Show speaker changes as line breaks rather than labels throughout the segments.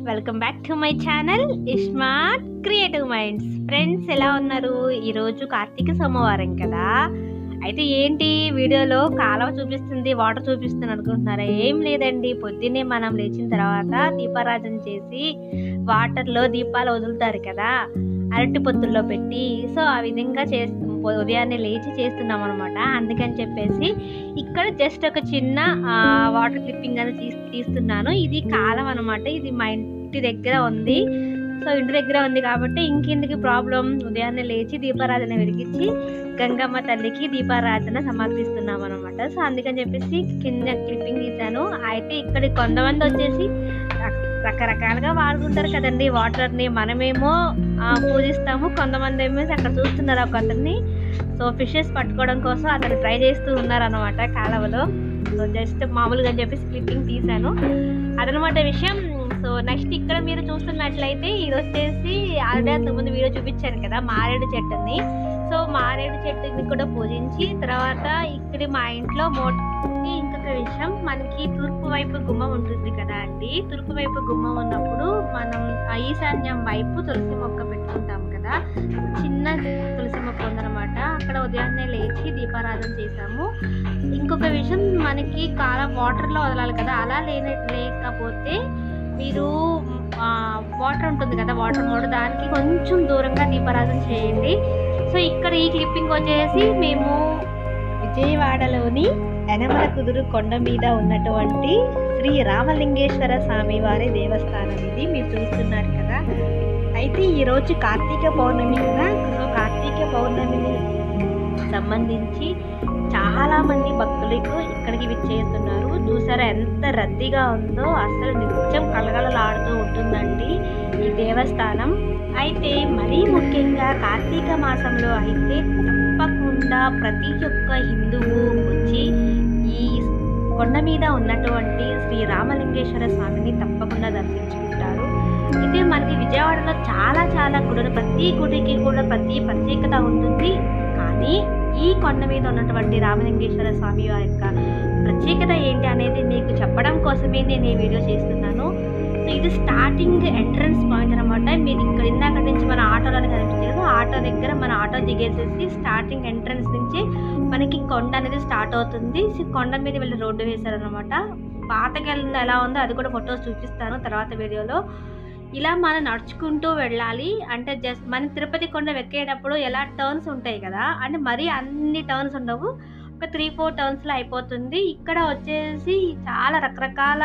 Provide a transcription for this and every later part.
Welcome back to my channel smart creative minds. Friends, ఎలా ఉన్నారు? ఈరోజు కార్తీక సోమవారం కదా. అయితే ఏంటి వీడియోలో కాలువ చూపిస్తుంది, వాటర్ చూపిస్తుంది అనుకుంటున్నారా? ఏం లేదండి, పొద్దున్నే మనం లేచిన తర్వాత దీపారాధన చేసి వాటర్లో దీపాలు వదులుతారు కదా, అరటి పొత్తుల్లో పెట్టి. సో ఆ విధంగా ఉదయాన్నే లేచి చేస్తున్నాం అనమాట. అందుకని చెప్పేసి ఇక్కడ జస్ట్ ఒక చిన్న వాటర్ క్లిప్పింగ్ అనేది తీస్తున్నాను. ఇది కాలం అనమాట. ఇది మా ఇంటి దగ్గర ఉంది. సో ఇంటి దగ్గర ఉంది కాబట్టి ఇంకెందుకు ప్రాబ్లం, ఉదయాన్నే లేచి దీపారాధన వెలిగించి గంగమ్మ తల్లికి దీపారాధన సమర్పిస్తున్నాం అనమాట. సో అందుకని చెప్పేసి కింద క్లిప్పింగ్ తీశాను. అయితే ఇక్కడ కొంతమంది వచ్చేసి రకరకాలుగా వాడుకుంటారు కదండి వాటర్ని. మనమేమో పూజిస్తాము, కొంతమంది ఏమో అక్కడ చూస్తున్నారు ఒక అతన్ని. సో ఫిషెస్ పట్టుకోవడం కోసం అతను ట్రై చేస్తూ ఉన్నారు అనమాట కాలువలో. సో జస్ట్ మామూలుగా అని చెప్పేసి క్లిప్పింగ్ తీశాను, అదనమాట విషయం. సో నెక్స్ట్ ఇక్కడ మీరు చూస్తున్నట్లయితే ఇది వచ్చేసి ఆల్రెడీ అంతకుముందు వీడియో చూపించాను కదా, మారేడు చెట్టుని. సో మారేడు చెట్టుని కూడా పూజించి తర్వాత ఇక్కడ మా ఇంట్లో ఇంకొక విషయం, మనకి తూర్పు వైపు గుమ్మం ఉంటుంది కదా అండి. తూర్పు వైపు గుమ్మం ఉన్నప్పుడు మనం ఈశాన్యం వైపు తులసి మొక్క పెట్టుకుంటాం కదా. చిన్న తులసి మొక్క ఉందన్నమాట. అక్కడ ఉదయాన్నే లేచి దీపారాధన చేసాము. ఇంకొక విషయం, మనకి వాటర్లో వదలాలి కదా, అలా లేకపోతే మీరు వాటర్ ఉంటుంది కదా, వాటర్ మోడ్, దానికి కొంచెం దూరంగా దీపారాధన చేయండి. సో ఇక్కడ ఈ క్లిప్పింగ్ వచ్చేసి మేము విజయవాడలోని యనమల కుదురు కొండ మీద ఉన్నటువంటి శ్రీ రామలింగేశ్వర స్వామి వారి దేవస్థానం ఇది మీరు చూస్తున్నారు కదా. అయితే ఈరోజు కార్తీక పౌర్ణమి కదా. సో కార్తీక పౌర్ణమిని సంబంధించి చాలా మంది భక్తులకు ఇక్కడికి విచ్చేస్తున్నారు. చూసారా ఎంత రద్దీగా ఉందో, అసలు నిత్యం కలగలలాడుతూ ఉంటుందండి ఈ దేవస్థానం. అయితే మరీ ముఖ్యంగా కార్తీక మాసంలో అయితే తప్పకుండా ప్రతి ఒక్క హిందువు వచ్చి ఈ కొండ మీద ఉన్నటువంటి శ్రీ రామలింగేశ్వర స్వామిని తప్పకుండా దర్శించుకుంటారు. అయితే మనకి విజయవాడలో చాలా గుడులు, ప్రతి గుడికి కూడా ప్రతి ప్రత్యేకత ఉంటుంది. కానీ ఈ కొండ మీద ఉన్నటువంటి రామలింగేశ్వర స్వామి యొక్క ప్రత్యేకత ఏంటి అనేది మీకు చెప్పడం కోసమే నేను ఈ వీడియో చేస్తున్నాను. సో ఇది స్టార్టింగ్ ఎంట్రన్స్ పాయింట్ అనమాట. మీరు ఇక్కడ ఇందాక నుంచి మన ఆటోలో కనిపించారు, ఆటో దగ్గర మన ఆటో దిగేసేసి స్టార్టింగ్ ఎంట్రన్స్ నుంచి మనకి కొండ అనేది స్టార్ట్ అవుతుంది. కొండ మీద వెళ్ళి రోడ్డు వేశారనమాట. పాతకెళ్ళింది ఎలా ఉందో అది కూడా ఫొటోస్ చూపిస్తాను తర్వాత వీడియోలో. ఇలా మనం నడుచుకుంటూ వెళ్ళాలి. అంటే జస్ట్ మన తిరుపతి కొండ ఎక్కేటప్పుడు ఎలా టర్న్స్ ఉంటాయి కదా, అంటే మరీ అన్ని టర్న్స్ ఉండవు, ఒక 3-4 టర్న్స్లో అయిపోతుంది. ఇక్కడ వచ్చేసి చాలా రకరకాల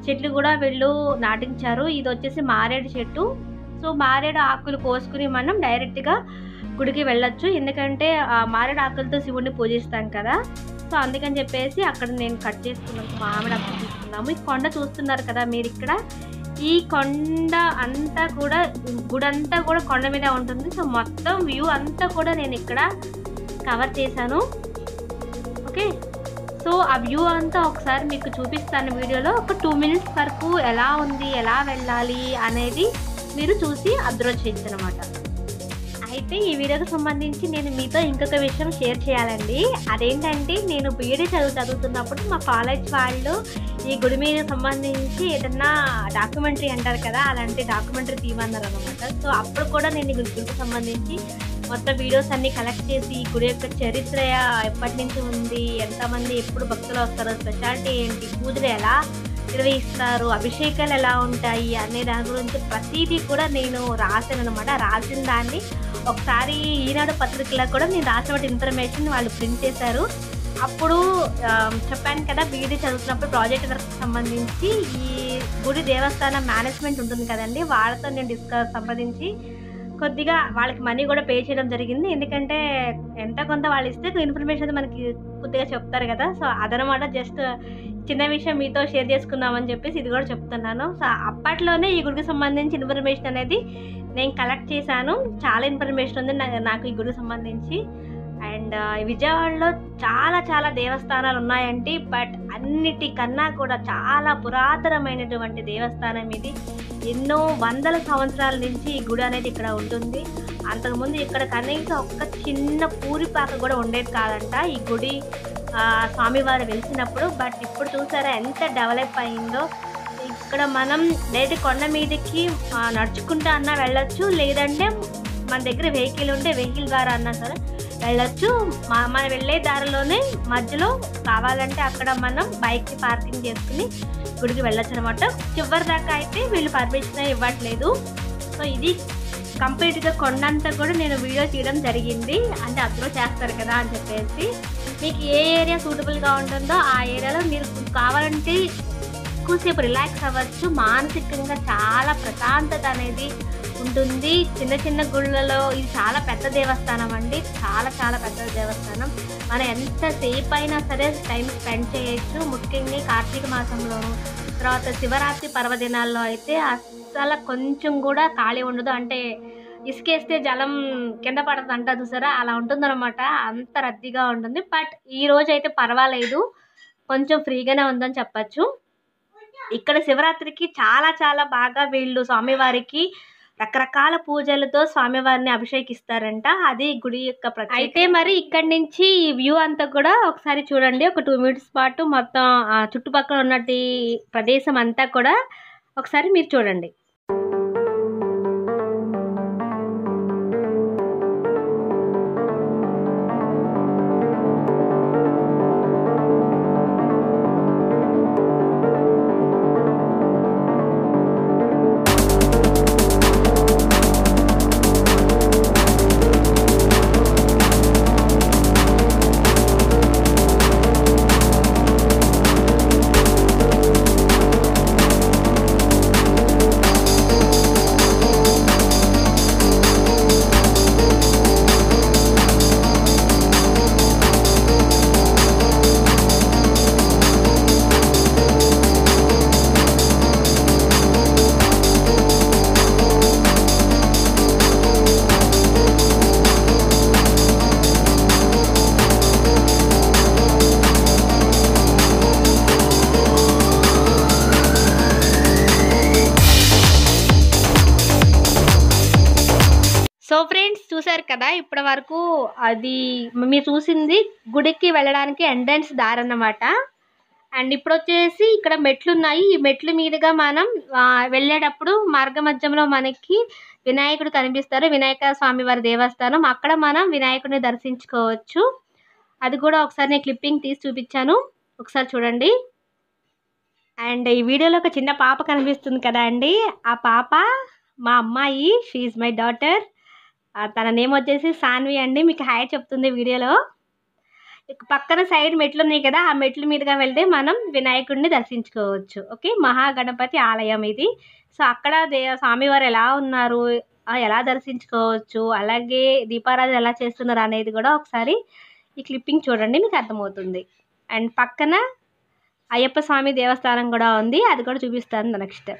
చెట్లు కూడా వీళ్ళు నాటించారు. ఇది వచ్చేసి మారేడు చెట్టు. సో మారేడు ఆకులు కోసుకుని మనం డైరెక్ట్గా గుడికి వెళ్ళొచ్చు. ఎందుకంటే మారేడు ఆకులతో శివుడిని పూజిస్తాం కదా. సో అందుకని చెప్పేసి అక్కడ నేను కట్ చేసుకున్నాను, మామిడి ఆకులు తీసుకున్నాము. ఈ కొండ చూస్తున్నారు కదా మీరు ఇక్కడ, ఈ కొండ అంతా కూడా, గుడంతా కూడా కొండ మీద ఉంటుంది. సో మొత్తం వ్యూ అంతా కూడా నేను ఇక్కడ కవర్ చేశాను. ఓకే, సో ఆ వ్యూ అంతా ఒకసారి మీకు చూపిస్తాను వీడియోలో. ఒక 2 మినిట్స్ వరకు ఎలా ఉంది, ఎలా వెళ్ళాలి అనేది మీరు చూసి అబ్జర్వ్ చేయొచ్చు అనమాట. అయితే ఈ వీడియోకి సంబంధించి నేను మీతో ఇంకొక విషయం షేర్ చేయాలండి. అదేంటంటే, నేను బీఈడీ చదువుతున్నప్పుడు మా కాలేజ్ వాళ్ళు ఈ గుడి మీద సంబంధించి ఏదన్నా డాక్యుమెంటరీ అంటారు కదా, అలాంటి డాక్యుమెంటరీ తీయమన్నారు అనమాట. సో అప్పుడు కూడా నేను ఈ గుడికి సంబంధించి మొత్తం వీడియోస్ అన్నీ కలెక్ట్ చేసి ఈ గుడి యొక్క చరిత్ర ఎప్పటి నుంచి ఉంది, ఎంతమంది ఎప్పుడు భక్తులు వస్తారో, స్పెషాలిటీ ఏంటి, పూజలు ఎలా నిర్వహిస్తారు, అభిషేకాలు ఎలా ఉంటాయి అనే దాని గురించి ప్రతిదీ కూడా నేను రాశాను అనమాట. రాసిన దాన్ని ఒకసారి ఈనాడు పత్రికలో కూడా నేను రాసినటువంటి ఇన్ఫర్మేషన్ వాళ్ళు ప్రింట్ చేశారు. అప్పుడు చెప్పాను కదా, బీఈడీ చదువుతున్నప్పుడు ప్రాజెక్ట్ వర్క్ సంబంధించి ఈ గుడి దేవస్థానం మేనేజ్మెంట్ ఉంటుంది కదండి, వాళ్ళతో నేను సంప్రదించి కొద్దిగా వాళ్ళకి మనీ కూడా పే చేయడం జరిగింది. ఎందుకంటే ఎంత కొంత వాళ్ళు ఇస్తే ఇన్ఫర్మేషన్ మనకి కొద్దిగా చెప్తారు కదా. సో అదనమాట, జస్ట్ చిన్న విషయం మీతో షేర్ చేసుకుందామని చెప్పేసి ఇది కూడా చెప్తున్నాను. సో అప్పట్లోనే ఈ గుడికి సంబంధించి ఇన్ఫర్మేషన్ అనేది నేను కలెక్ట్ చేశాను. చాలా ఇన్ఫర్మేషన్ ఉంది నాకు ఈ గుడికి సంబంధించి. అండ్ విజయవాడలో చాలా దేవస్థానాలు ఉన్నాయండి. బట్ అన్నిటికన్నా కూడా చాలా పురాతనమైనటువంటి దేవస్థానం ఇది. ఎన్నో వందల సంవత్సరాల నుంచి ఈ గుడి అనేది ఇక్కడ ఉంటుంది. అంతకుముందు ఇక్కడ కనీసం ఒక్క చిన్న పూరిపాక కూడా ఉండేది కాదంట ఈ గుడి స్వామివారు వెలిసినప్పుడు. బట్ ఇప్పుడు చూసారా ఎంత డెవలప్ అయిందో. అక్కడ మనం డైరెక్ట్ కొండ మీదకి నడుచుకుంటా అన్నా వెళ్ళొచ్చు, లేదంటే మన దగ్గర వెహికల్ ఉంటే వెహికల్ ద్వారా అన్నా సరే వెళ్ళొచ్చు. మనం వెళ్ళే దారిలోనే మధ్యలో కావాలంటే అక్కడ మనం బైక్కి పార్కింగ్ చేసుకుని గుడికి వెళ్ళొచ్చు అనమాట. చివరి దాకా అయితే వీళ్ళు పర్మిషన్ ఇవ్వట్లేదు. సో ఇది కంప్లీట్గా కొండంతా కూడా నేను వీడియో తీయడం జరిగింది, అంటే అప్లోడ్ చేస్తారు కదా అని చెప్పేసి. మీకు ఏ ఏరియా సూటబుల్గా ఉంటుందో ఆ ఏరియాలో మీరు కావాలంటే ఎక్కువసేపు రిలాక్స్ అవ్వచ్చు. మానసికంగా చాలా ప్రశాంతత అనేది ఉంటుంది. చిన్న చిన్న గుళ్ళలో ఇది చాలా పెద్ద దేవస్థానం అండి, చాలా చాలా పెద్ద దేవస్థానం. మనం ఎంతసేపు అయినా సరే టైం స్పెండ్ చేయొచ్చు. ముఖ్యంగా కార్తీక మాసంలోను, తర్వాత శివరాత్రి పర్వదినాల్లో అయితే అసలు కొంచెం కూడా ఖాళీ ఉండదు. అంటే ఇసుకేస్తే జలం కింద పడుతుంది అంట చూసారా, అలా ఉంటుందన్నమాట. అంత రద్దీగా ఉంటుంది. బట్ ఈ రోజు అయితే పర్వాలేదు, కొంచెం ఫ్రీగానే ఉందని చెప్పచ్చు. ఇక్కడ శివరాత్రికి చాలా చాలా బాగా వీళ్ళు స్వామివారికి రకరకాల పూజలతో స్వామివారిని అభిషేకిస్తారంట. అది గుడి యొక్క ప్రత్యేకత. అయితే మరి ఇక్కడి నుంచి ఈ వ్యూ అంతా కూడా ఒకసారి చూడండి. ఒక 2 మినిట్స్ పాటు మొత్తం చుట్టుపక్కల ఉన్నట్టు ప్రదేశం అంతా కూడా ఒకసారి మీరు చూడండి. సో ఫ్రెండ్స్ చూసారు కదా ఇప్పటి వరకు, అది మీరు చూసింది గుడికి వెళ్ళడానికి ఎంట్రన్స్ దారి అన్నమాట. అండ్ ఇప్పుడు వచ్చేసి ఇక్కడ మెట్లు ఉన్నాయి. ఈ మెట్ల మీదుగా మనం వెళ్ళేటప్పుడు మార్గ మధ్యంలో మనకి వినాయకుడు కనిపిస్తారు, వినాయక స్వామి వారి దేవస్థానం. అక్కడ మనం వినాయకుడిని దర్శించుకోవచ్చు. అది కూడా ఒకసారి నేను క్లిప్పింగ్ తీసి చూపించాను, ఒకసారి చూడండి. అండ్ ఈ వీడియోలో ఒక చిన్న పాప కనిపిస్తుంది కదా అండి, ఆ పాప మా అమ్మాయి, షీ ఈజ్ మై డాటర్. తన నేమ్ వచ్చేసి సాన్వి అండి. మీకు హాయ్ చెప్తుంది వీడియోలో. పక్కన సైడ్ మెట్లు ఉన్నాయి కదా, ఆ మెట్ల మీదుగా వెళ్తే మనం వినాయకుడిని దర్శించుకోవచ్చు. ఓకే, మహాగణపతి ఆలయం ఇది. సో అక్కడ స్వామివారు ఎలా ఉన్నారు, ఎలా దర్శించుకోవచ్చు, అలాగే దీపారాధన ఎలా చేస్తున్నారు అనేది కూడా ఒకసారి ఈ క్లిప్పింగ్ చూడండి, మీకు అర్థమవుతుంది. అండ్ పక్కన అయ్యప్ప స్వామి దేవస్థానం కూడా ఉంది, అది కూడా చూపిస్తాను నెక్స్ట్.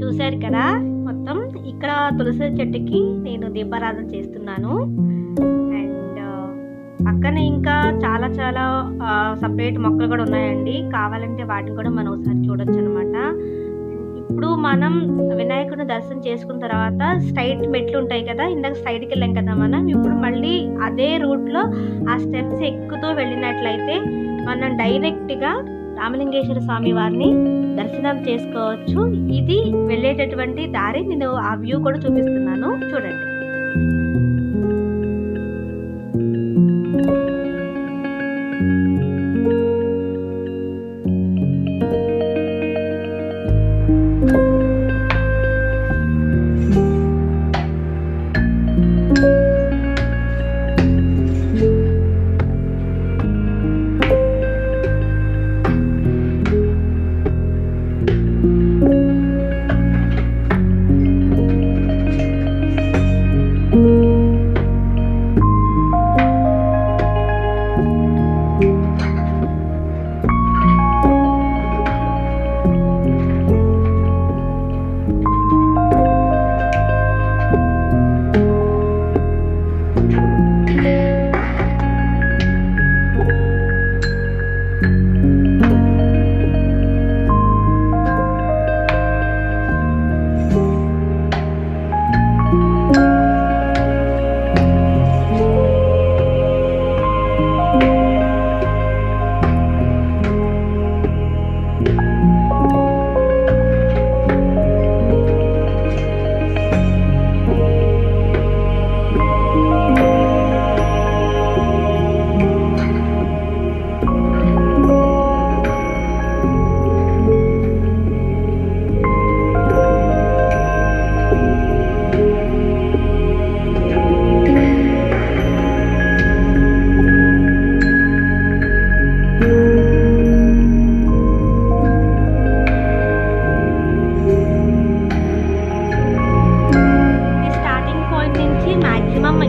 చూశారు కదా, మొత్తం ఇక్కడ తులసి చెట్టుకి నేను దీపారాధన చేస్తున్నాను. అండ్ పక్కన ఇంకా చాలా చాలా సపరేట్ మొక్కలు కూడా ఉన్నాయండి. కావాలంటే వాటిని కూడా మనం ఒకసారి చూడొచ్చు అనమాట. ఇప్పుడు మనం వినాయకుడిని దర్శనం చేసుకున్న తర్వాత స్ట్రైట్ మెట్లు ఉంటాయి కదా, ఇందాక సైడ్కి వెళ్ళాం కదా మనం. ఇప్పుడు మళ్ళీ అదే రూట్లో ఆ స్టెప్స్ ఎక్కుతూ వెళ్ళినట్లయితే మనం డైరెక్ట్గా రామలింగేశ్వర స్వామి వారిని దర్శనం చేసుకోవచ్చు. ఇది వెళ్ళేటటువంటి దారి. నేను ఆ వ్యూ కూడా చూపిస్తున్నాను, చూడండి.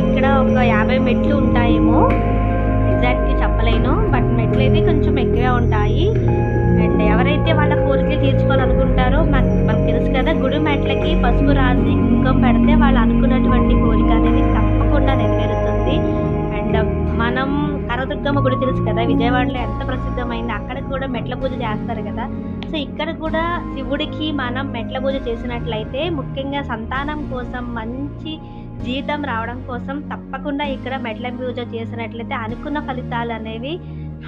ఇక్కడ ఒక 50 మెట్లు ఉంటాయేమో, ఎగ్జాక్ట్గా చెప్పలేను. బట్ మెట్లు అయితే కొంచెం ఎక్కువే ఉంటాయి. అండ్ ఎవరైతే వాళ్ళ కోరికలు తీర్చుకోవాలనుకుంటారో మనకు తెలుసు కదా, గుడి మెట్లకి పసుపు రాసి కుంకుమ పెడితే వాళ్ళు అనుకున్నటువంటి కోరిక అనేది తప్పకుండా నెరవేరుతుంది. అండ్ మనం కనకదుర్గమ్మ గుడి తెలుసు కదా, విజయవాడలో ఎంత ప్రసిద్ధమైంది, అక్కడ కూడా మెట్ల పూజ చేస్తారు కదా. సో ఇక్కడ కూడా శివుడికి మనం మెట్ల పూజ చేసినట్లయితే, ముఖ్యంగా సంతానం కోసం, మంచి జీతం రావడం కోసం తప్పకుండా ఇక్కడ మెట్ల పూజ చేసినట్లయితే అనుకున్న ఫలితాలు అనేవి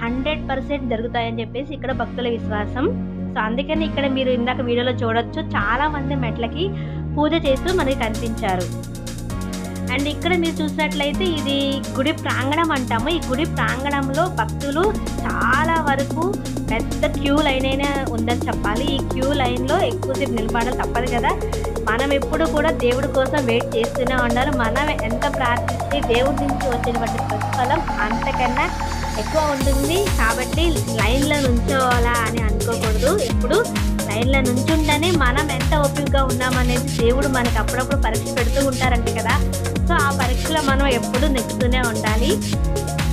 100% జరుగుతాయని చెప్పేసి ఇక్కడ భక్తుల విశ్వాసం. సో అందుకని ఇక్కడ మీరు ఇందాక వీడియోలో చూడొచ్చు, చాలా మంది మెట్లకి పూజ చేస్తూ మనకి కనిపించారు. అండ్ ఇక్కడ మీరు చూసినట్లయితే ఇది గుడి ప్రాంగణం అంటాము. ఈ గుడి ప్రాంగణంలో భక్తులు చాలా వరకు పెద్ద క్యూ లైన్ అయినా ఉందని చెప్పాలి. ఈ క్యూ లైన్లో ఎక్కువసేపు నిలబడాలి, తప్పదు కదా. మనం ఎప్పుడు కూడా దేవుడి కోసం వెయిట్ చేస్తూనే ఉండాలి. మనం ఎంత ప్రార్థిస్తే దేవుడి నుంచి వచ్చేటువంటి ప్రతిఫలం అంతకన్నా ఎక్కువ ఉంటుంది. కాబట్టి లైన్లో నుంచోవాలా అని అనుకోకూడదు. ఎప్పుడు లైన్లో నుంచుంటేనే మనం ఎంత ఓపికగా ఉన్నామనేది దేవుడు మనకి అప్పుడప్పుడు పరీక్ష పెడుతూ ఉంటారంట కదా. సో ఆ పరీక్షలో మనం ఎప్పుడు నెక్కుతూనే ఉండాలి.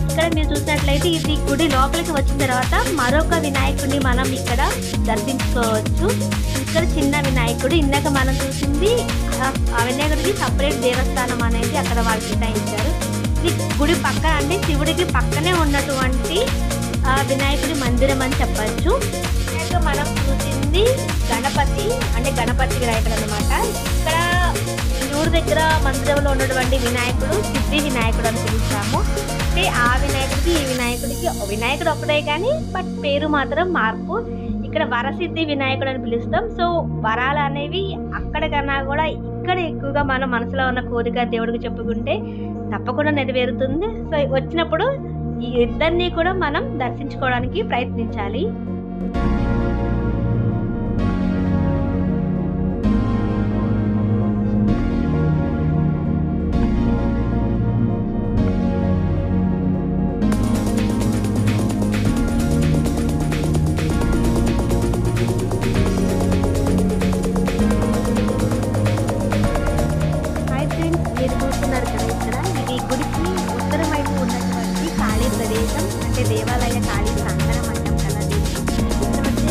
ఇక్కడ మీరు చూసినట్లయితే ఇది గుడి లోపలికి వచ్చిన తర్వాత మరొక వినాయకుడిని మనం ఇక్కడ దర్శించుకోవచ్చు. ఇక్కడ చిన్న వినాయకుడు, ఇందాక మనం చూసింది ఆ వినాయకుడికి సపరేట్ దేవస్థానం అనేది అక్కడ వాళ్ళు కేటాయించారు. ఇది గుడి పక్కన అంటే శివుడికి పక్కనే ఉన్నటువంటి వినాయకుడి మందిరం అని చెప్పచ్చు. ఇంకా మనం చూసింది గణపతి, అంటే గణపతి వినాయకుడు అనమాట. ఇక్కడ ఊరి దగ్గర మందిరంలో ఉన్నటువంటి వినాయకుడు సిద్ధి వినాయకుడు అని పిలుస్తాము. అంటే ఆ వినాయకుడికి ఈ వినాయకుడికి వినాయకుడు ఒకటే కానీ బట్ పేరు మాత్రం మార్పు. ఇక్కడ వరసిద్ధి వినాయకుడు అని పిలుస్తాం. సో వరాలు అనేవి అక్కడ కన్నా కూడా ఇక్కడ ఎక్కువగా మనం మనసులో ఉన్న కోరిక దేవుడికి చెప్పుకుంటే తప్పకుండా నెరవేరుతుంది. సో వచ్చినప్పుడు ఈ ఇద్దరిని కూడా మనం దర్శించుకోవడానికి ప్రయత్నించాలి. మీరు చూస్తున్నారు కదా, ఇక్కడ ఇది గుడికి ఉత్తరం వైపు ఉన్నటువంటి ఖాళీ ప్రదేశం, అంటే దేవాలయ ఖాళీ ప్రాంగణం అంటాం కదా. దీన్ని ఇక్కడ వచ్చేసి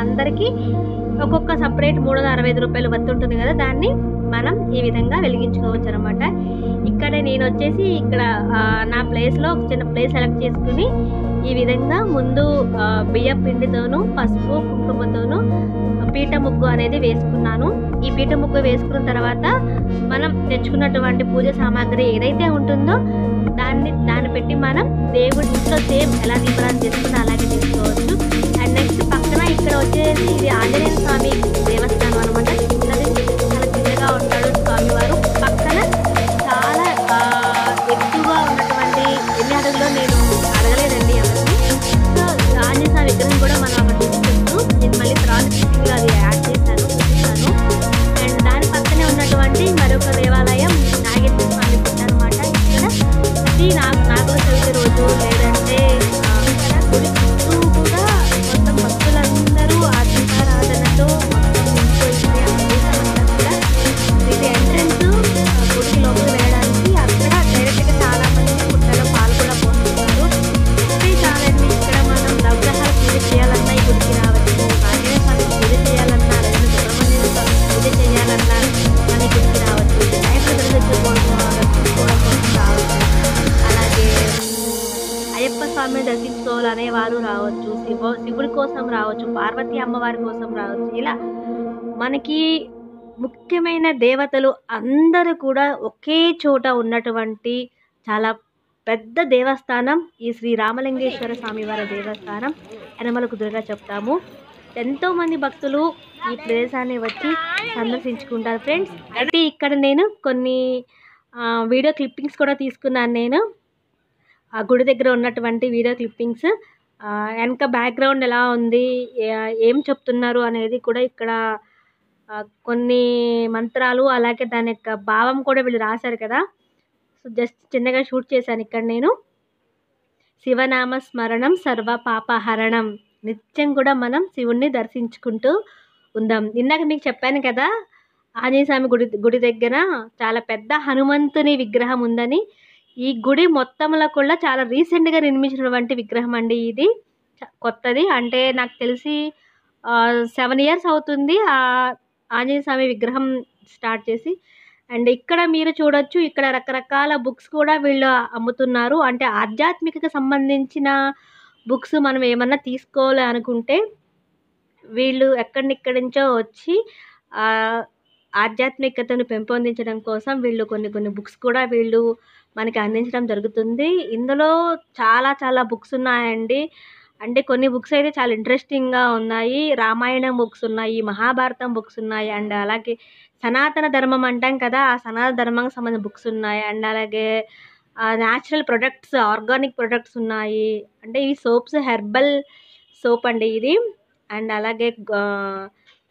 అందరికీ ఒక్కొక్క సపరేట్ 365 రూపాయలు వర్త్ ఉంటుంది కదా, దాన్ని మనం ఈ విధంగా వెలిగించుకోవచ్చు అనమాట. ఇక్కడ నేను వచ్చేసి ఇక్కడ నా ప్లేస్లో ఒక చిన్న ప్లేస్ సెలెక్ట్ చేసుకుని ఈ విధంగా ముందు బియ్యం పిండితోనూ పసుపు కుంకుమతోనూ పీట ముగ్గు అనేది వేసుకున్నాను. ఈ పీట ముగ్గు వేసుకున్న తర్వాత మనం తెచ్చుకున్నటువంటి పూజ సామాగ్రి ఏదైతే ఉంటుందో దాన్ని పెట్టి మనం దేవుడి ఇంట్లో సేమ్ ఎలా దీపారాధన చేసుకుంటే అలాగే చేసుకోవచ్చు. అండ్ నెక్స్ట్ పక్కన ఇక్కడ వచ్చేసి ఇది ఆంజనేయ స్వామి దేవస్థానం అనమాట. చిన్నది చాలా చిన్నగా ఉంటాడు స్వామివారు. పక్కన చాలా ఎక్కువగా ఉన్నటువంటి ఎన్ని అడుగులో నేను అడగలేదండి ఎవరిని. సో ఆంజనేయ స్వామి విగ్రహం కూడా మనం అక్కడ చూపిస్తూ నేను మళ్ళీ తర్వాత క్లిప్పింగ్లో అది యాడ్ చేశాను, చూపిస్తాను. అండ్ దాని పక్కనే ఉన్నటువంటి మరొక దేవాలయం నాగేశ్వర స్వామి గుడి అనమాట. ఇక్కడ ప్రతి నాగుల చవితి రోజు లేదంటే గుడి చుట్టూ కూడా మొత్తం భక్తులందరూ ఆరాధనతో మొత్తం నిండిపోయింది. ఆ ప్రదేశం అంతా కూడా ఇది ఎంట్రన్స్ గుడికి లోపల వేయడానికి అక్కడ డైరెక్ట్గా చాలా మంది పుట్టలో పాలు కూడా పోస్తున్నారు. ఇదే చాలండి. ఇక్కడ మనం నవగ్రహాల పూజ చేయాలన్నా ఈ గుడికి రావచ్చు, ఆంజనేయ స్వామి పూజ చేయాలన్నా లేదా సుబ్రహ్మణ్య స్వామి పూజ చేయాలన్నా మన గుడికి రావచ్చు, వినాయకుడు దర్శించుకోవడం కోసం రావచ్చు, అలాగే అయ్యప్ప స్వామిని దర్శించుకోవాలనే వారు రావచ్చు, శివుడి కోసం రావచ్చు, పార్వతీ అమ్మవారి కోసం రావచ్చు. ఇలా మనకి ముఖ్యమైన దేవతలు అందరూ కూడా ఒకే చోట ఉన్నటువంటి చాలా పెద్ద దేవస్థానం ఈ శ్రీ రామలింగేశ్వర స్వామివారి దేవస్థానం యనమల కుదురుగా చెప్తాము. ఎంతోమంది భక్తులు ఈ ప్రదేశాన్ని వచ్చి సందర్శించుకుంటారు ఫ్రెండ్స్. అయితే ఇక్కడ నేను కొన్ని వీడియో క్లిప్పింగ్స్ కూడా తీసుకున్నాను. నేను ఆ గుడి దగ్గర ఉన్నటువంటి వీడియో క్లిప్పింగ్స్ వెనక బ్యాక్గ్రౌండ్ ఎలా ఉంది, ఏం చెప్తున్నారు అనేది కూడా ఇక్కడ కొన్ని మంత్రాలు అలాగే దాని యొక్క భావం కూడా వీళ్ళు రాశారు కదా. సో జస్ట్ చిన్నగా షూట్ చేశాను ఇక్కడ నేను. శివనామ స్మరణం సర్వ పాపహరణం. నిత్యం కూడా మనం శివుణ్ణి దర్శించుకుంటూ ఉందాం. ఇందాక మీకు చెప్పాను కదా ఆంజనేయ స్వామి గుడి దగ్గర చాలా పెద్ద హనుమంతుని విగ్రహం ఉందని. ఈ గుడి మొత్తంలో కూడా చాలా రీసెంట్గా నిర్మించినటువంటి విగ్రహం అండి. ఇది కొత్తది, అంటే నాకు తెలిసి 7 years అవుతుంది ఆ ఆంజనేయ స్వామి విగ్రహం స్టార్ట్ చేసి. అండ్ ఇక్కడ మీరు చూడొచ్చు, ఇక్కడ రకరకాల బుక్స్ కూడా వీళ్ళు అమ్ముతున్నారు. అంటే ఆధ్యాత్మికకు సంబంధించిన బుక్స్ మనం ఏమన్నా తీసుకోవాలి అనుకుంటే వీళ్ళు ఎక్కడి నుంచో వచ్చి ఆధ్యాత్మికతను పెంపొందించడం కోసం వీళ్ళు కొన్ని బుక్స్ కూడా వీళ్ళు మనకి అందించడం జరుగుతుంది. ఇందులో చాలా బుక్స్ ఉన్నాయండి. అంటే కొన్ని బుక్స్ అయితే చాలా ఇంట్రెస్టింగ్గా ఉన్నాయి. రామాయణం బుక్స్ ఉన్నాయి, మహాభారతం బుక్స్ ఉన్నాయి, అండ్ అలాగే సనాతన ధర్మం అంటాం కదా, ఆ సనాతన ధర్మానికి సంబంధించిన బుక్స్ ఉన్నాయి. అండ్ అలాగే న్యాచురల్ ప్రొడక్ట్స్, ఆర్గానిక్ ప్రొడక్ట్స్ ఉన్నాయి. అంటే ఇవి సోప్స్, హెర్బల్ సోప్ అండి ఇది. అండ్ అలాగే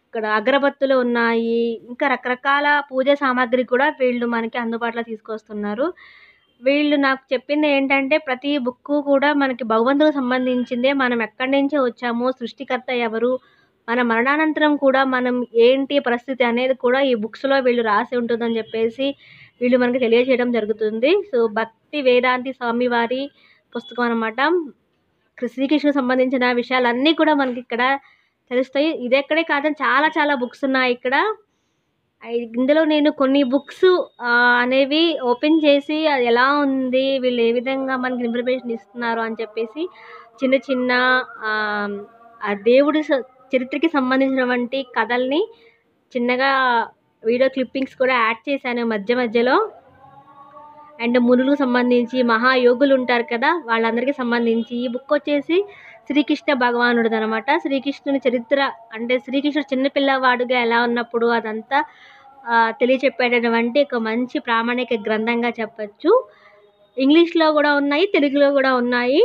ఇక్కడ అగరబత్తులు ఉన్నాయి. ఇంకా రకరకాల పూజ సామాగ్రి కూడా వీళ్ళు మనకి అందుబాటులో తీసుకొస్తున్నారు. వీళ్ళు నాకు చెప్పింది ఏంటంటే ప్రతి బుక్ కూడా మనకి భగవంతుడికి సంబంధించిందే. మనం ఎక్కడి నుంచి వచ్చాము, సృష్టికర్త ఎవరు, మన మరణానంతరం కూడా మనం ఏంటి పరిస్థితి అనేది కూడా ఈ బుక్స్లో వీళ్ళు రాసి ఉంటుందని చెప్పేసి వీళ్ళు మనకి తెలియజేయడం జరుగుతుంది. సో భక్తి వేదాంతి స్వామివారి పుస్తకం అనమాట. శ్రీకృష్ణుడికి సంబంధించిన విషయాలన్నీ కూడా మనకి ఇక్కడ తెలుస్తాయి. ఇది ఎక్కడే కాదని చాలా బుక్స్ ఉన్నాయి ఇక్కడ. ఇందులో నేను కొన్ని బుక్స్ అనేవి ఓపెన్ చేసి అది ఎలా ఉంది, వీళ్ళు ఏ విధంగా మనకి ఇన్ఫర్మేషన్ ఇస్తున్నారు అని చెప్పేసి చిన్న ఆ దేవుడి చరిత్రకి సంబంధించినటువంటి కథల్ని చిన్నగా వీడియో క్లిప్పింగ్స్ కూడా యాడ్ చేశాను మధ్యలో. అండ్ మునులకు సంబంధించి మహాయోగులు ఉంటారు కదా, వాళ్ళందరికీ సంబంధించి. ఈ బుక్ వచ్చేసి శ్రీకృష్ణ భగవానుడిది అనమాట. శ్రీకృష్ణుని చరిత్ర, అంటే శ్రీకృష్ణుడు చిన్నపిల్లవాడుగా ఎలా ఉన్నప్పుడు అదంతా తెలియచెప్పేటటువంటి ఒక మంచి ప్రామాణిక గ్రంథంగా చెప్పచ్చు. ఇంగ్లీష్లో కూడా ఉన్నాయి, తెలుగులో కూడా ఉన్నాయి.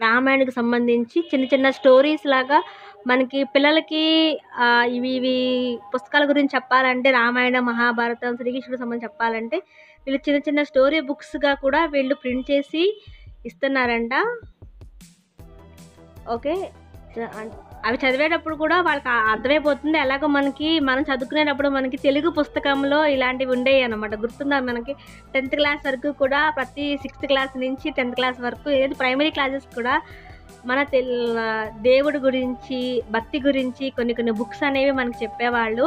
రామాయణకు సంబంధించి చిన్న స్టోరీస్ లాగా మనకి పిల్లలకి ఇవి పుస్తకాల గురించి చెప్పాలంటే రామాయణ, మహాభారతం, శ్రీకృష్ణుడికి సంబంధించి చెప్పాలంటే వీళ్ళు చిన్న స్టోరీ బుక్స్గా కూడా వీళ్ళు ప్రింట్ చేసి ఇస్తున్నారంట. ఓకే, అవి చదివేటప్పుడు కూడా వాళ్ళకి అర్థమైపోతుంది. ఎలాగో మనం చదువుకునేటప్పుడు మనకి తెలుగు పుస్తకంలో ఇలాంటివి ఉండేవి అనమాట. గుర్తుందా మనకి 10th క్లాస్ వరకు కూడా, ప్రతి 6th క్లాస్ నుంచి 10th క్లాస్ వరకు, ఏది ప్రైమరీ క్లాసెస్ కూడా మన దేవుడి గురించి, భక్తి గురించి కొన్ని బుక్స్ అనేవి మనకు చెప్పేవాళ్ళు.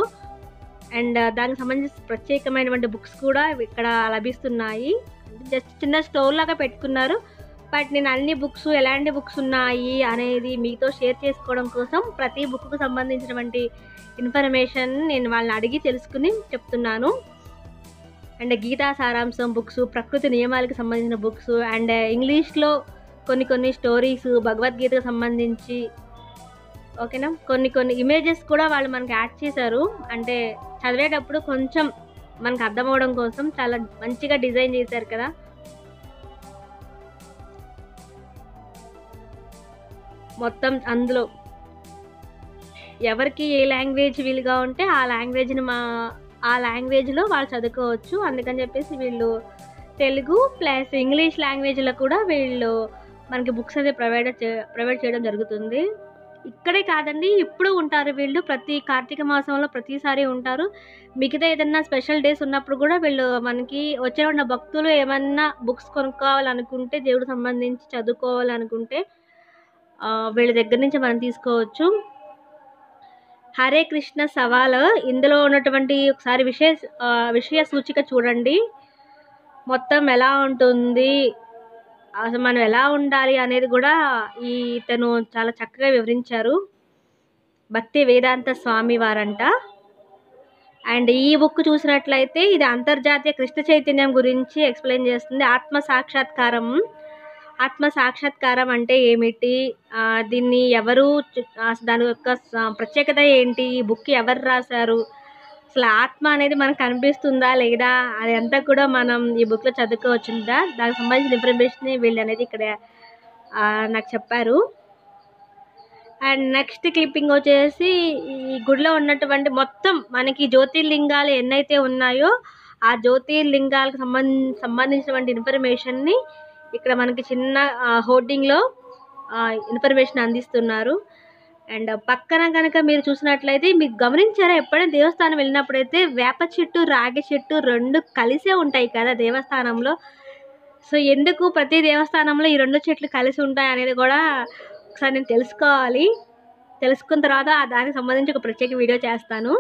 అండ్ దానికి సంబంధించి ప్రత్యేకమైనటువంటి బుక్స్ కూడా ఇక్కడ లభిస్తున్నాయి. జస్ట్ చిన్న స్టోర్ లాగా పెట్టుకున్నారు. బట్ నేను అన్ని బుక్స్, ఎలాంటి బుక్స్ ఉన్నాయి అనేది మీతో షేర్ చేసుకోవడం కోసం ప్రతి బుక్కు సంబంధించినటువంటి ఇన్ఫర్మేషన్ నేను వాళ్ళని అడిగి తెలుసుకుని చెప్తున్నాను. అండ్ గీతా సారాంశం బుక్స్, ప్రకృతి నియమాలకు సంబంధించిన బుక్స్, అండ్ ఇంగ్లీష్లో కొన్ని స్టోరీస్, భగవద్గీతకు సంబంధించి, ఓకేనా, కొన్ని ఇమేజెస్ కూడా వాళ్ళు మనకి యాడ్ చేశారు. అంటే చదివేటప్పుడు కొంచెం మనకు అర్థం అవడం కోసం చాలా మంచిగా డిజైన్ చేశారు కదా. మొత్తం అందులో ఎవరికి ఏ లాంగ్వేజ్ వీలుగా ఉంటే ఆ లాంగ్వేజ్లో వాళ్ళు చదువుకోవచ్చు. అందుకని చెప్పేసి వీళ్ళు తెలుగు ప్లస్ ఇంగ్లీష్ లాంగ్వేజ్లో కూడా వీళ్ళు మనకి బుక్స్ అనేది ప్రొవైడ్ చేయడం జరుగుతుంది. ఇక్కడే కాదండి, ఇప్పుడు ఉంటారు వీళ్ళు. ప్రతి కార్తీక మాసంలో ప్రతిసారి ఉంటారు. మిగతా ఏదన్నా స్పెషల్ డేస్ ఉన్నప్పుడు కూడా వీళ్ళు మనకి వచ్చే ఉన్న భక్తులు ఏమన్నా బుక్స్ కొనుక్కోవాలనుకుంటే, దేవుడికి సంబంధించి చదువుకోవాలనుకుంటే వీళ్ళ దగ్గర నుంచి మనం తీసుకోవచ్చు. హరే కృష్ణ సవాల్, ఇందులో ఉన్నటువంటి ఒకసారి విషయ సూచిక చూడండి. మొత్తం ఎలా ఉంటుంది, అసలు మనం ఎలా ఉండాలి అనేది కూడా ఇతను చాలా చక్కగా వివరించారు. భక్తి వేదాంత స్వామి వారంట. అండ్ ఈ బుక్ చూసినట్లయితే ఇది అంతర్జాతీయ కృష్ణ చైతన్యం గురించి ఎక్స్ప్లెయిన్ చేస్తుంది. ఆత్మ సాక్షాత్కారం అంటే ఏమిటి, దీన్ని ఎవరు, దాని యొక్క ప్రత్యేకత ఏంటి, ఈ బుక్ ఎవరు రాశారు, అసలు ఆత్మ అనేది మనకు కనిపిస్తుందా లేదా, అది అంతా కూడా మనం ఈ బుక్లో చదువుకోవచ్చుందా, దానికి సంబంధించిన ఇన్ఫర్మేషన్ వీళ్ళు అనేది ఇక్కడ నాకు చెప్పారు. అండ్ నెక్స్ట్ క్లిప్పింగ్ వచ్చేసి ఈ గుడిలో ఉన్నటువంటి మొత్తం మనకి జ్యోతిర్లింగాలు ఎన్నైతే ఉన్నాయో ఆ జ్యోతిర్లింగాలకు సంబంధించినటువంటి ఇన్ఫర్మేషన్ని ఇక్కడ మనకి చిన్న హోర్డింగ్లో ఇన్ఫర్మేషన్ అందిస్తున్నారు. అండ్ పక్కన కనుక మీరు చూసినట్లయితే మీకు గమనించారా, ఎప్పుడైనా దేవస్థానం వెళ్ళినప్పుడైతే వేప చెట్టు, రాగి చెట్టు రెండు కలిసే ఉంటాయి కదా దేవస్థానంలో. సో ఎందుకు ప్రతి దేవస్థానంలో ఈ రెండు చెట్లు కలిసి ఉంటాయి అనేది కూడా ఒకసారి నేను తెలుసుకున్న తర్వాత దానికి సంబంధించి ఒక ప్రత్యేక వీడియో చేస్తాను.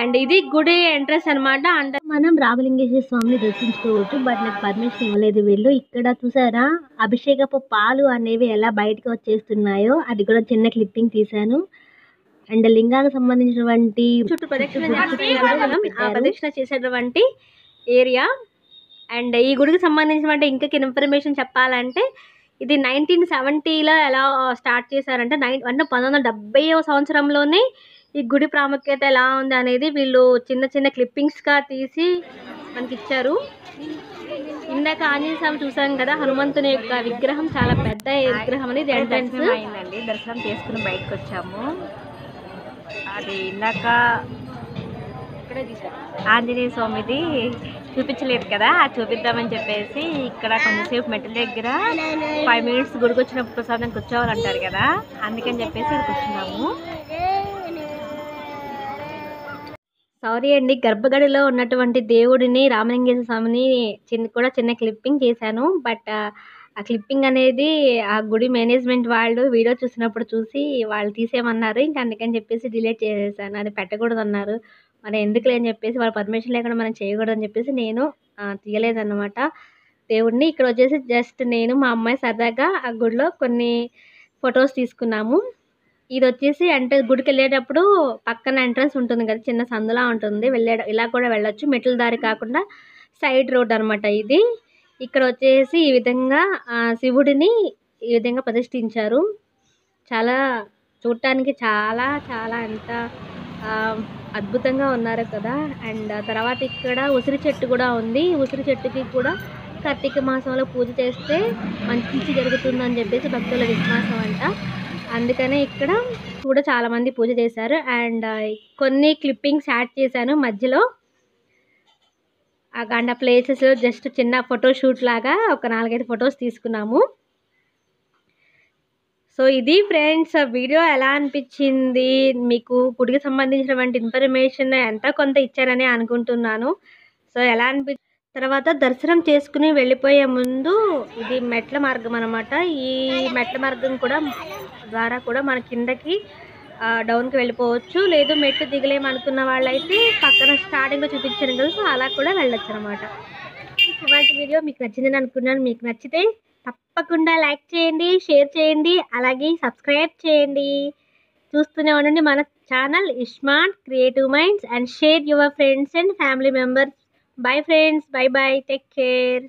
అండ్ ఇది గుడి ఎంట్రన్స్ అనమాట. అంటే మనం రామలింగేశ్వర స్వామిని దర్శించుకోవచ్చు. బట్ నాకు పర్మిషన్ ఇవ్వలేదు వీళ్ళు. ఇక్కడ చూసారా అభిషేకపు పాలు అనేవి ఎలా బయటకు వచ్చేస్తున్నాయో, అది కూడా చిన్న క్లిప్పింగ్ తీశాను. అండ్ లింగాలకు సంబంధించినటువంటి చుట్టూ ప్రదక్షిణ చేసేటువంటి ఏరియా. అండ్ ఈ గుడికి సంబంధించినటువంటి ఇంకొక ఇన్ఫర్మేషన్ చెప్పాలంటే ఇది 1970లో ఎలా స్టార్ట్ చేశారంటే 1970వ సంవత్సరంలోనే ఈ గుడి ప్రాముఖ్యత ఎలా ఉంది అనేది వీళ్ళు చిన్న క్లిప్పింగ్స్గా తీసి మనకి ఇచ్చారు. ఇందాక ఆంజనేయ స్వామి చూసాం కదా, హనుమంతుని యొక్క విగ్రహం చాలా పెద్ద విగ్రహం అనేది ఎంట్రన్స్ అయిందండి. దర్శనం చేసుకుని బయటకు వచ్చాము. అది ఇందాక ఆంజనేయ స్వామిది చూపించలేదు కదా, అది చూపిద్దామని చెప్పేసి ఇక్కడ కొంచెంసేపు మెట్ల దగ్గర 5 minutes గుడికి వచ్చినప్పుడు ప్రసాదం కూర్చోవాలంటారు కదా, అందుకని చెప్పేసి ఇక్కడ కూర్చున్నాము. సారీ అండి, గర్భగడిలో ఉన్నటువంటి దేవుడిని రామలింగేశ్వర స్వామిని చిన్న క్లిప్పింగ్ చేశాను. బట్ ఆ క్లిప్పింగ్ అనేది ఆ గుడి మేనేజ్మెంట్ వాళ్ళు వీడియో చూసినప్పుడు చూసి వాళ్ళు తీసేయమన్నారు. ఇంకా అందుకని చెప్పేసి డిలీట్ చేసేసాను. అది పెట్టకూడదు అన్నారు. మరి ఎందుకులే అని చెప్పేసి వాళ్ళ పర్మిషన్ లేకుండా మనం చేయకూడదు అని చెప్పేసి నేను తీయలేదన్నమాట దేవుడిని. ఇక్కడ వచ్చేసి జస్ట్ నేను మా అమ్మాయి సరదాగా ఆ గుడిలో కొన్ని ఫొటోస్ తీసుకున్నాము. ఇది వచ్చేసి అంటే గుడికి వెళ్ళేటప్పుడు పక్కన ఎంట్రన్స్ ఉంటుంది కదా, చిన్న సందులా ఉంటుంది, ఇలా కూడా వెళ్ళొచ్చు. మెట్ల దారి కాకుండా సైడ్ రోడ్ అనమాట ఇది. ఇక్కడ వచ్చేసి ఈ విధంగా శివుడిని ఈ విధంగా ప్రతిష్ఠించారు. చాలా చూడటానికి చాలా ఎంత అద్భుతంగా ఉన్నారు కదా. అండ్ తర్వాత ఇక్కడ ఉసిరి చెట్టు కూడా ఉంది. ఉసిరి చెట్టుకి కూడా కార్తీక మాసంలో పూజ చేస్తే మంచి జరుగుతుందని చెప్పేసి భక్తుల విశ్వాసం అంట. అందుకనే ఇక్కడ కూడా చాలామంది పూజ చేశారు. అండ్ కొన్ని క్లిప్పింగ్స్ యాడ్ చేశాను మధ్యలో. అండ్ ఆ ప్లేసెస్ జస్ట్ చిన్న ఫోటోషూట్ లాగా ఒక 4-5 ఫొటోస్ తీసుకున్నాము. సో ఇది ఫ్రెండ్స్, వీడియో ఎలా అనిపించింది మీకు? గుడికి సంబంధించినటువంటి ఇన్ఫర్మేషన్ ఎంత కొంత ఇచ్చారని అనుకుంటున్నాను. సో ఎలా తర్వాత దర్శనం చేసుకుని వెళ్ళిపోయే ముందు ఇది మెట్ల మార్గం అనమాట. ఈ మెట్ల మార్గం ద్వారా కూడా మన కిందకి డౌన్కి వెళ్ళిపోవచ్చు. లేదు మెట్లు దిగలేమనుకున్న వాళ్ళైతే పక్కన స్టార్టింగ్లో చూపించాను కదా, సో అలా కూడా వెళ్ళొచ్చు అనమాట. ఇవాళ వీడియో మీకు నచ్చిందని అనుకున్నాను. మీకు నచ్చితే తప్పకుండా లైక్ చేయండి, షేర్ చేయండి, అలాగే సబ్స్క్రైబ్ చేయండి. చూస్తూనే ఉండండి మన channel iSmart creative minds and share your friends and family members. Bye friends, bye bye, take care.